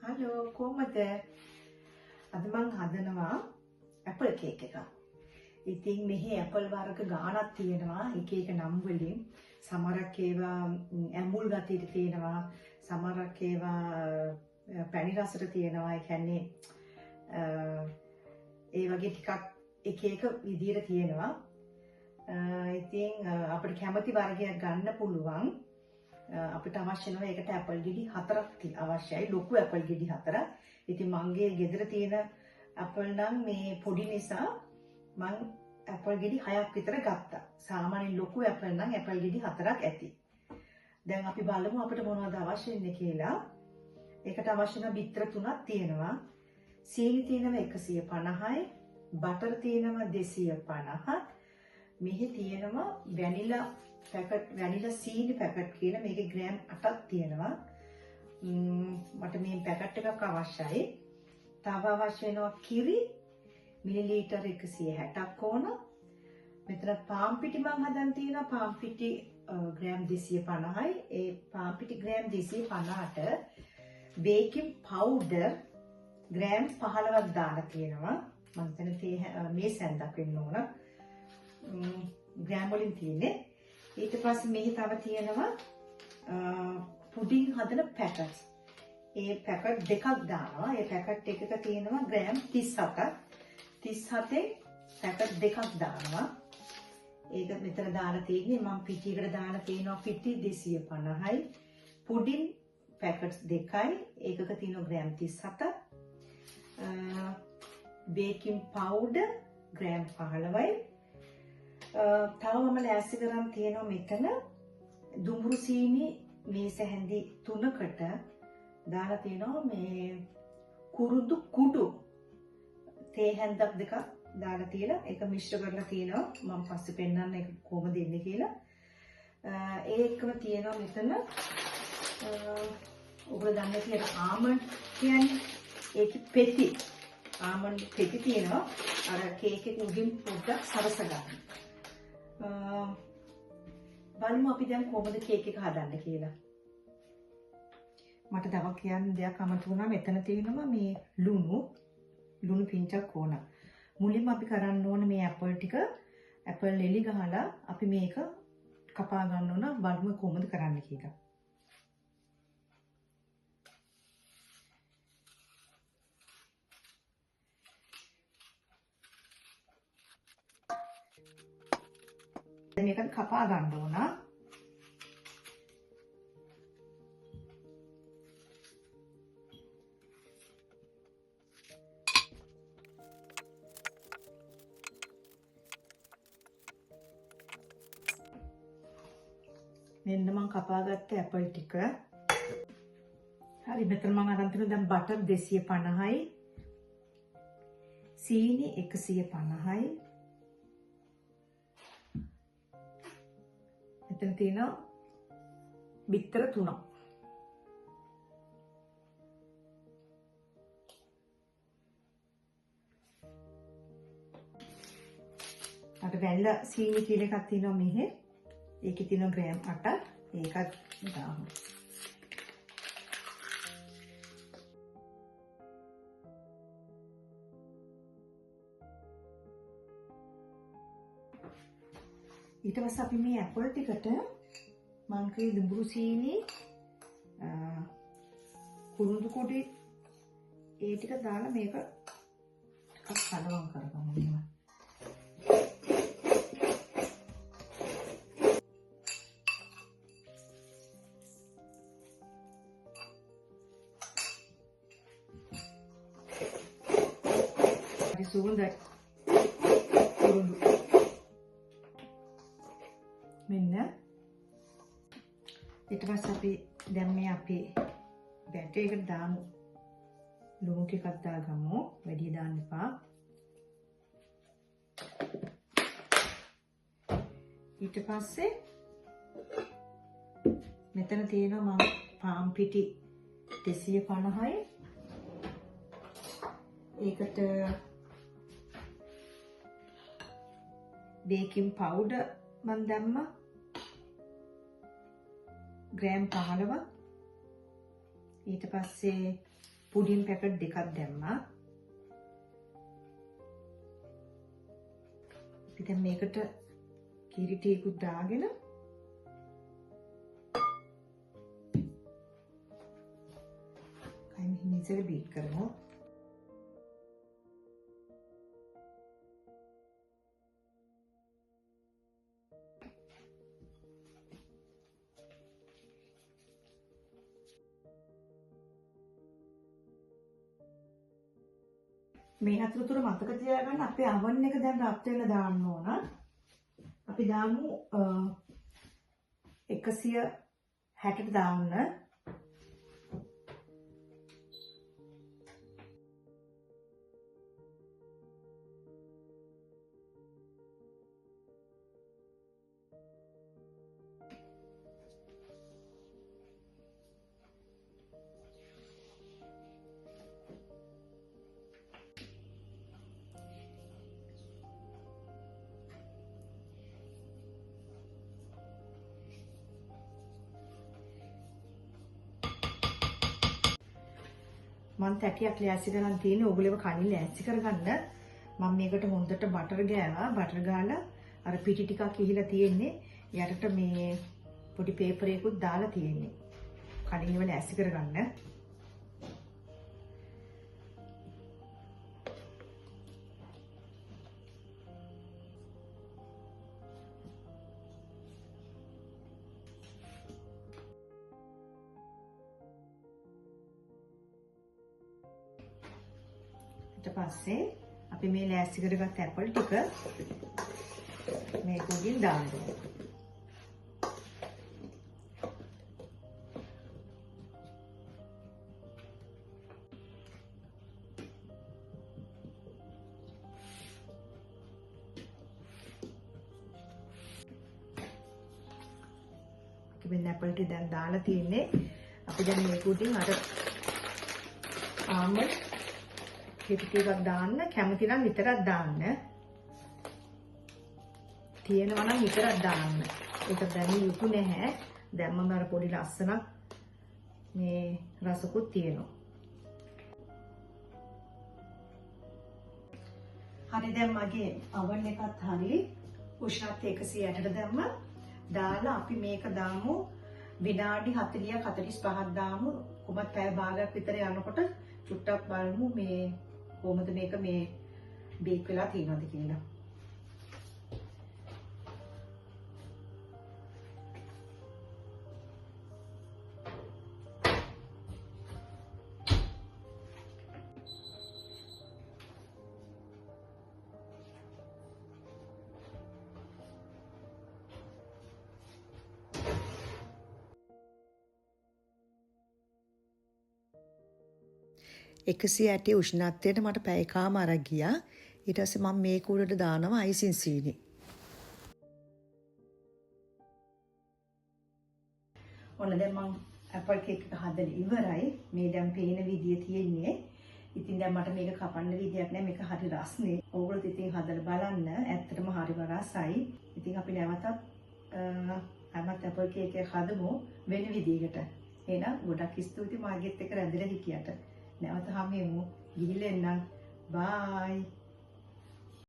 Hello කොහමද? අද මං හදනවා ඇපල් කේක් එකක්. ඉතින් මෙහි ඇපල් වර්ග ගාණක් තියෙනවා. එක එක නම් වලින්. සමහරක් ඒවා ඇඹුල් ගතියට තියෙනවා. සමහරක් ඒවා පැණි රසට තියෙනවා. ඒ කියන්නේ ඒ වගේ ටිකක් එක එක විදියට තියෙනවා. ඉතින් අපිට කැමති වර්ගයක් ගන්න පුළුවන්. අපිට අවශ්‍ය වෙනවා ඒකට ඇපල් ගෙඩි 4ක් අවශ්‍යයි. ලොකු ඇපල් ගෙඩි 4ක්. ඉතින් මගේ ගෙදර තියෙන ඇපල් නම් මේ පොඩි නිසා මම ඇපල් ගෙඩි 6ක් විතර ගත්තා. සාමාන්‍ය ලොකු ඇපල් නම් ඇපල් ගෙඩි 4ක් ඇති. දැන් අපි බලමු අපිට මොනවද අවශ්‍ය වෙන්නේ කියලා. ඒකට අවශ්‍ය වෙන බිත්තර 3ක් තියෙනවා. සීනි තියෙනවා 150යි. බටර් තියෙනවා 250ක්. මෙහි තියෙනවා වැනිලා සීනි පැකට් කියලා මේකේ ග්‍රෑම් 8ක් තියෙනවා. මට මේ පැකට් එකක් අවශ්‍යයි. තව අවශ්‍ය වෙනවා කිරි මිලිලීටර් 160ක් ඕන. මෙතන පාන් පිටි මම හදන් තියෙනවා. පාන් පිටි ග්‍රෑම් 250යි. ඒ පාන් පිටි ග්‍රෑම් 250ට බේකින් පවුඩර් ග්‍රෑම් 15ක් දාලා තියෙනවා. මම හිතන්නේ මේ සැන්දක් වෙන්න ඕන. ග්‍රෑම් වලින් තියෙන්නේ. ඊට පස්සේ මෙහි තව තියෙනවා පුඩින් හදන පැකට්ස්. ඒ පැකට් දෙකක් දානවා. ඒ පැකට් එකක තියෙනවා ග්‍රෑම් 37ක්. 37න් පැකට් දෙකක් දානවා. ඒක මෙතන දාලා තියෙන්නේ මම පිටියකට දාලා තියෙනවා පිටි 250යි. පුඩින් පැකට්ස් දෙකයි. ඒකක තියෙනවා ග්‍රෑම් 37ක්. බේකින් පවුඩර් ග්‍රෑම් 15යි. තව මම ලෑස්ති කරන් තියෙනවා මෙතන දුඹුරු සීනි මේස හැඳි 3කට දාලා තියෙනවා මේ කුරුදු කුඩු තේ හැන්දක් දෙකක් දාලා තියලා ඒක මිශ්‍ර කරලා තියෙනවා. මම පස්සේ පෙන්නන්න ඒක කොහොමද දෙන්නේ කියලා. ඒ එක්කම තියෙනවා මෙතන ඔයගොල්ලෝ දන්නේ කියලා ආමන්ඩ් කියන්නේ ඒකේ පෙති. ආමන්ඩ් පෙති තියෙනවා. අර කේක් එක උඩින් පොඩ්ඩක් සරස ගන්න. බලමු අපි දැන් කොහොමද කේක් එක හදන්නේ කියලා. මට තව කියන්න දෙයක් අමතක වුණා. මෙතන තියෙනවා මේ ලුණු පිංචක් ඕන. මුලින්ම අපි කරන්න ඕන මේ ඇපල් ටික ඇපල් එලි ගහලා අපි මේක කපා ගන්න ඕන. බලමු කොහොමද කරන්න කියලා. මේක කපා ගන්න ඕන. මෙන්න මම කපාගත්ත ඇපල් ටික. හරි මෙතන මම අරන් තියෙනවා දැන් බටර් 250යි. සීනි 150යි. මෙතන තියෙනවා බිත්තර 3ක්. අර වැනිලා සීනි කියලා එකක් තියෙනවා මෙහෙ. ඒකේ තියෙනවා ග්‍රෑම් 8ක්. ඒකත් දාමු. ඊට පස්සේ අපි මේ ඇපල් ටිකට මම කී දුඹුරු සීනි කුරුඳු කොටි ඒ ටික දාලා මේක ටිකක් කලවම් කරගමු. හරි සුවඳයි. කුරුඳු මෙන්න ඊට පස්සේ අපි දැන් මේ අපේ බැටර් එකට දාමු. ලුණු ටිකක් දාගමු. වැඩි දාන්න එපා. ඊට පස්සේ මෙතන තියෙනවා මම පාන් පිටි 250යි. ඒකට බේකින් පවුඩර් මම දැම්මා ග්‍රෑම් 15ක්. ඊට පස්සේ පුඩින් පැකට් දෙකක් දැම්මා. අපි දැන් මේකට කිරි ටිකකුත් දාගෙන කයින් හිමිසෙල බීට් කරමු. මේ අතරතුර මතක තියාගන්න අපේ oven එක දැන් රත් වෙලා දාන්න ඕන. අපි දාමු 160ට දාන්න. මම තැටියක් ලෑස්ති කරන් තියෙන්නේ ඕගොල්ලෝ කණින් ලෑස්ති කරගන්න. මම මේකට හොඳට බටර් ගෑවා. බටර් ගාලා අර පිටි ටිකක් ඉහිලා තියෙන්නේ. යටට මේ පොඩි පේපර් එකකුත් දාලා තියෙන්නේ. කණින් ඒව ලෑස්ති කරගන්න. ඊට පස්සේ අපි මේ ලෑස්ති කරගත්ත ඇපල් ටික මේක උඩින් දාන්න ඕනේ. අපි ඇපල් ටික දැන් දාලා තියෙන්නේ. අපි දැන් මේක උඩින් අර ආල්මන්ඩ් ටිකක් දාන්න. කැමති නම් විතරක් දාන්න. තියෙනවා නම් විතරක් දාන්න. ඒක දැන් යුතු නැහැ. දැම්මම අර පොඩි ලස්සනක් මේ රසකුත් තියෙනවා. හරි දැන් මගේ oven එකත් හරි උෂ්ණත්වය 160ට දැම්මා. දාලා අපි මේක දාමු විනාඩි 40ක් 45ක් දාමු. කොහොමද පැය භාගයක් විතර යනකොට චුට්ටක් බලමු මේ කොහොමද මේක මේ බේක් වෙලා තියෙනවද කියලා. එකසිය 60 උෂ්ණත්වයට මට පැය එකමාරක් ගියා. ඊට පස්සේ මම මේක උඩට දානවා අයිසින් සීනි. ඔන්න දැන් මම ඇපල් කේක් එක හදලා ඉවරයි. මේ දැන් පේන විදිය තියෙන්නේ. ඉතින් දැන් මට මේක කපන්න විදියක් නැහැ. මේක හරි රස්නේ. ඕගොල්ලෝ ඉතින් හදලා බලන්න. ඇත්තටම හරි රසයි. ඉතින් අපි නැවතත් ඇපල් කේක් එක හදමු වෙන විදියකට. එහෙනම් ගොඩක් ස්තුතියි මාගෙත් එක්ක රැඳිලා හිටියට. නැවත හම්බෙමු. ගිහිල්ලා එන්නම්. බයි.